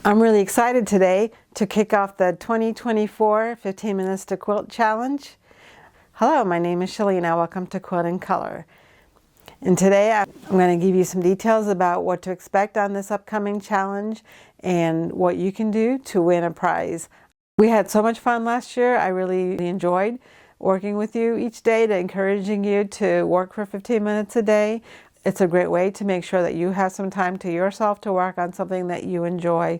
I'm really excited today to kick off the 2024 15 Minutes to Quilt Challenge. Hello, my name is Shalina. Welcome to Quilt in Color. And today I'm going to give you some details about what to expect on this upcoming challenge and what you can do to win a prize. We had so much fun last year. I really enjoyed working with you each day, to encouraging you to work for 15 minutes a day. It's a great way to make sure that you have some time to yourself to work on something that you enjoy.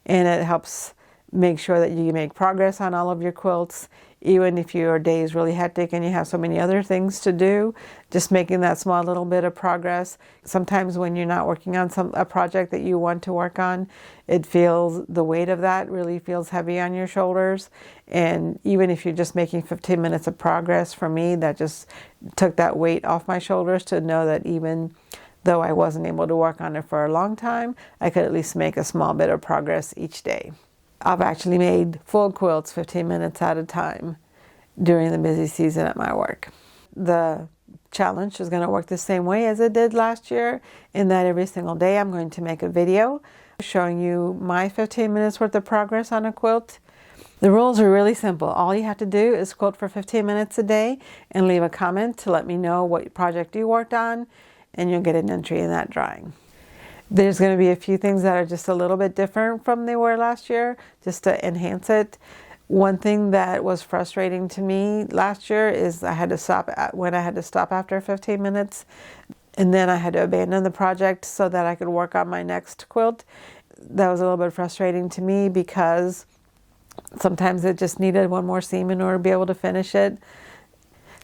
And it helps make sure that you make progress on all of your quilts. Even if your day is really hectic and you have so many other things to do, just making that small little bit of progress. Sometimes when you're not working on a project that you want to work on, the weight of that really feels heavy on your shoulders. And even if you're just making 15 minutes of progress, for me, that just took that weight off my shoulders, to know that even though I wasn't able to work on it for a long time, I could at least make a small bit of progress each day. I've actually made full quilts 15 minutes at a time during the busy season at my work. The challenge is going to work the same way as it did last year, in that every single day I'm going to make a video showing you my 15 minutes worth of progress on a quilt. The rules are really simple. All you have to do is quilt for 15 minutes a day and leave a comment to let me know what project you worked on, and you'll get an entry in that drawing. There's going to be a few things that are just a little bit different from they were last year, just to enhance it. One thing that was frustrating to me last year is I had to stop after 15 minutes, and then I had to abandon the project so that I could work on my next quilt. That was a little bit frustrating to me because sometimes it just needed one more seam in order to be able to finish it.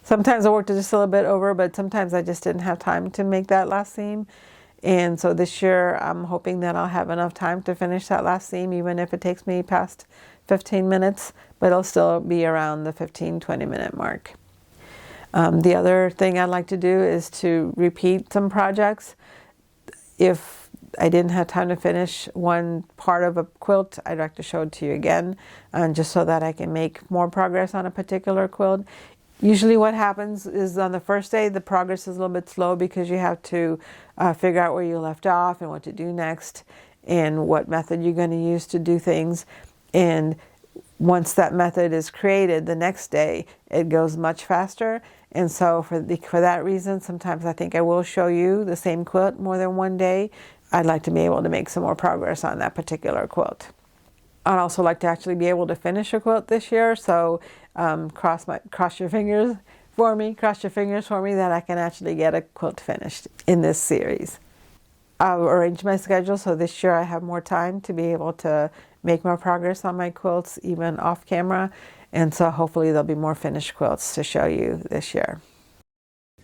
Sometimes I worked just a little bit over, but sometimes I just didn't have time to make that last seam. And so this year I'm hoping that I'll have enough time to finish that last seam, even if it takes me past 15 minutes, but it'll still be around the 15-20 minute mark. The other thing I'd like to do is to repeat some projects. If I didn't have time to finish one part of a quilt, I'd like to show it to you again, just so that I can make more progress on a particular quilt. Usually what happens is on the first day, the progress is a little bit slow because you have to figure out where you left off and what to do next and what method you're going to use to do things. And once that method is created, the next day it goes much faster. And so for that reason, sometimes I think I will show you the same quilt more than one day. I'd like to be able to make some more progress on that particular quilt. I'd also like to actually be able to finish a quilt this year, so cross your fingers for me that I can actually get a quilt finished in this series. I've arranged my schedule so this year I have more time to be able to make more progress on my quilts, even off camera, and so hopefully there'll be more finished quilts to show you this year.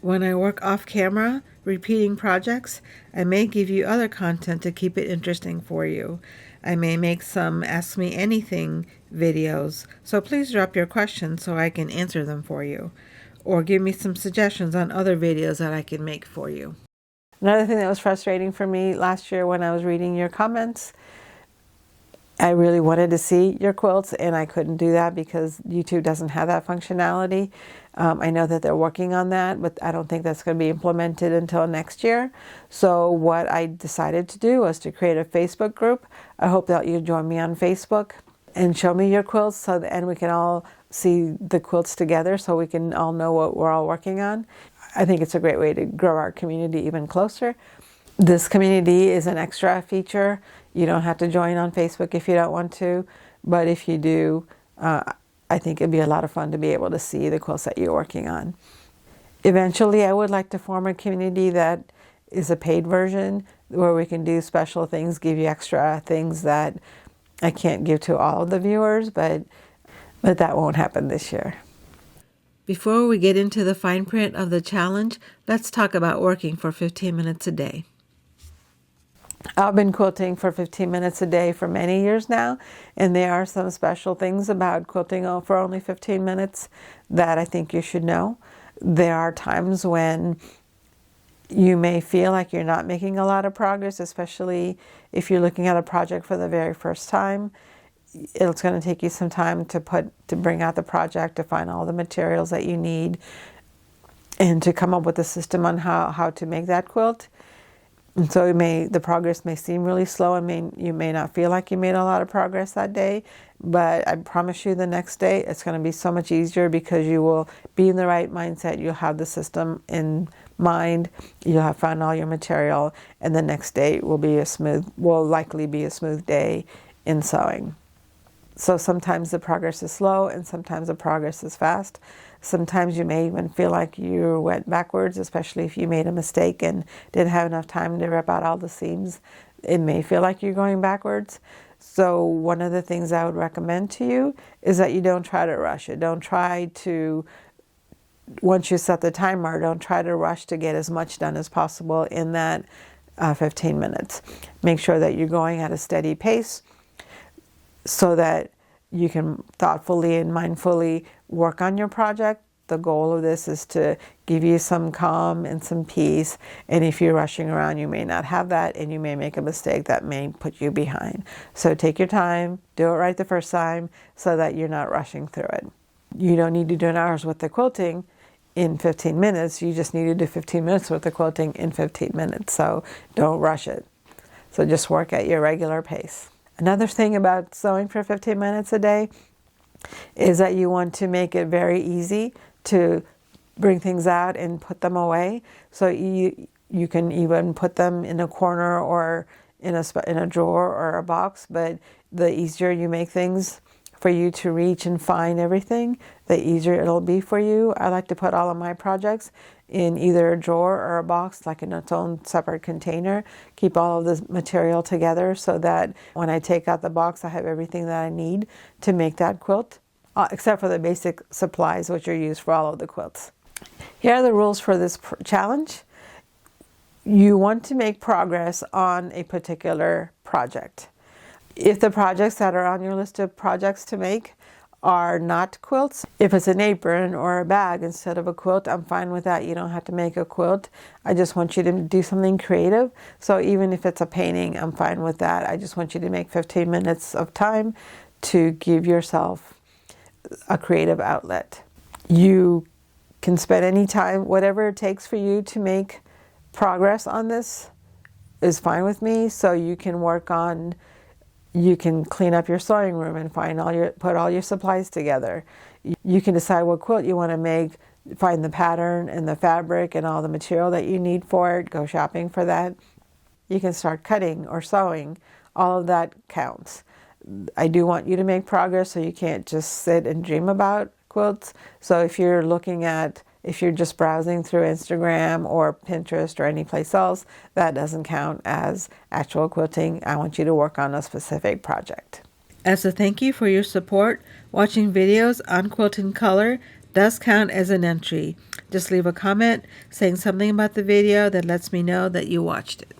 When I work off camera, repeating projects, I may give you other content to keep it interesting for you. I may make some Ask Me Anything videos, so please drop your questions so I can answer them for you. Or give me some suggestions on other videos that I can make for you. Another thing that was frustrating for me last year when I was reading your comments, I really wanted to see your quilts and I couldn't do that because YouTube doesn't have that functionality. I know that they're working on that, but I don't think that's going to be implemented until next year. So what I decided to do was to create a Facebook group. I hope that you join me on Facebook and show me your quilts, and we can all see the quilts together so we can all know what we're all working on. I think it's a great way to grow our community even closer. This community is an extra feature. You don't have to join on Facebook if you don't want to, but if you do, I think it'd be a lot of fun to be able to see the quilts that you're working on. Eventually, I would like to form a community that is a paid version where we can do special things, give you extra things that I can't give to all of the viewers, but that won't happen this year. Before we get into the fine print of the challenge, let's talk about working for 15 minutes a day. I've been quilting for 15 minutes a day for many years now, and there are some special things about quilting for only 15 minutes that I think you should know. There are times when you may feel like you're not making a lot of progress, especially if you're looking at a project for the very first time. It's going to take you some time to bring out the project, to find all the materials that you need, and to come up with a system on how to make that quilt. And so the progress may seem really slow, and you may not feel like you made a lot of progress that day, but I promise you the next day it's going to be so much easier because you will be in the right mindset. You'll have the system in mind. You'll have found all your material, and the next day will likely be a smooth day in sewing. So sometimes the progress is slow and sometimes the progress is fast. Sometimes you may even feel like you went backwards, especially if you made a mistake and didn't have enough time to rip out all the seams. It may feel like you're going backwards. So one of the things I would recommend to you is that you don't try to rush it. Don't try to, once you set the timer, don't try to rush to get as much done as possible in that 15 minutes. Make sure that you're going at a steady pace so that you can thoughtfully and mindfully work on your project. The goal of this is to give you some calm and some peace. And if you're rushing around, you may not have that, and you may make a mistake that may put you behind. So take your time, do it right the first time so that you're not rushing through it. You don't need to do an hour's worth of quilting in 15 minutes. You just need to do 15 minutes worth of quilting in 15 minutes. So don't rush it. So just work at your regular pace. Another thing about sewing for 15 minutes a day is that you want to make it very easy to bring things out and put them away. So you can even put them in a corner or in a drawer or a box, but the easier you make things for you to reach and find everything, the easier it'll be for you. I like to put all of my projects in either a drawer or a box, like in its own separate container. Keep all of the material together so that when I take out the box, I have everything that I need to make that quilt, except for the basic supplies which are used for all of the quilts. Here are the rules for this challenge. You want to make progress on a particular project. If the projects that are on your list of projects to make are not quilts, if it's an apron or a bag instead of a quilt, I'm fine with that. You don't have to make a quilt. I just want you to do something creative. So even if it's a painting, I'm fine with that. I just want you to make 15 minutes of time to give yourself a creative outlet. You can spend any time, whatever it takes for you to make progress on this is fine with me. So you can work on, you can clean up your sewing room and put all your supplies together. You can decide what quilt you want to make, find the pattern and the fabric and all the material that you need for it, go shopping for that. You can start cutting or sewing. All of that counts. I do want you to make progress, so you can't just sit and dream about quilts. So if you're just browsing through Instagram or Pinterest or any place else, that doesn't count as actual quilting. I want you to work on a specific project. As a thank you for your support, watching videos on Quilt in Color does count as an entry. Just leave a comment saying something about the video that lets me know that you watched it.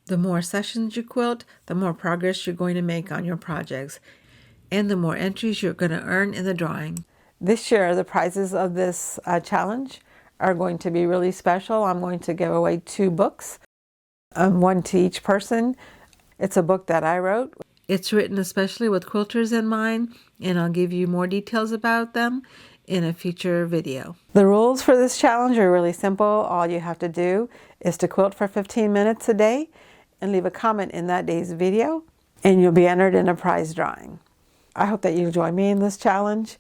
The more sessions you quilt, the more progress you're going to make on your projects, and the more entries you're going to earn in the drawing. This year, the prizes of this challenge are going to be really special. I'm going to give away 2 books, one to each person. It's a book that I wrote. It's written especially with quilters in mind, and I'll give you more details about them in a future video. The rules for this challenge are really simple. All you have to do is to quilt for 15 minutes a day and leave a comment in that day's video, and you'll be entered in a prize drawing. I hope that you'll join me in this challenge.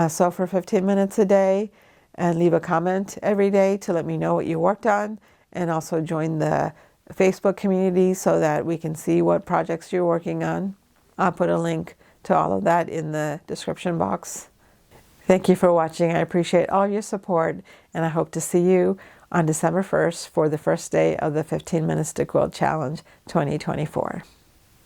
Sew for 15 minutes a day and leave a comment every day to let me know what you worked on, and also join the Facebook community so that we can see what projects you're working on. I'll put a link to all of that in the description box. Thank you for watching. I appreciate all your support, and I hope to see you on December 1st for the first day of the 15 Minutes to Quilt Challenge 2024.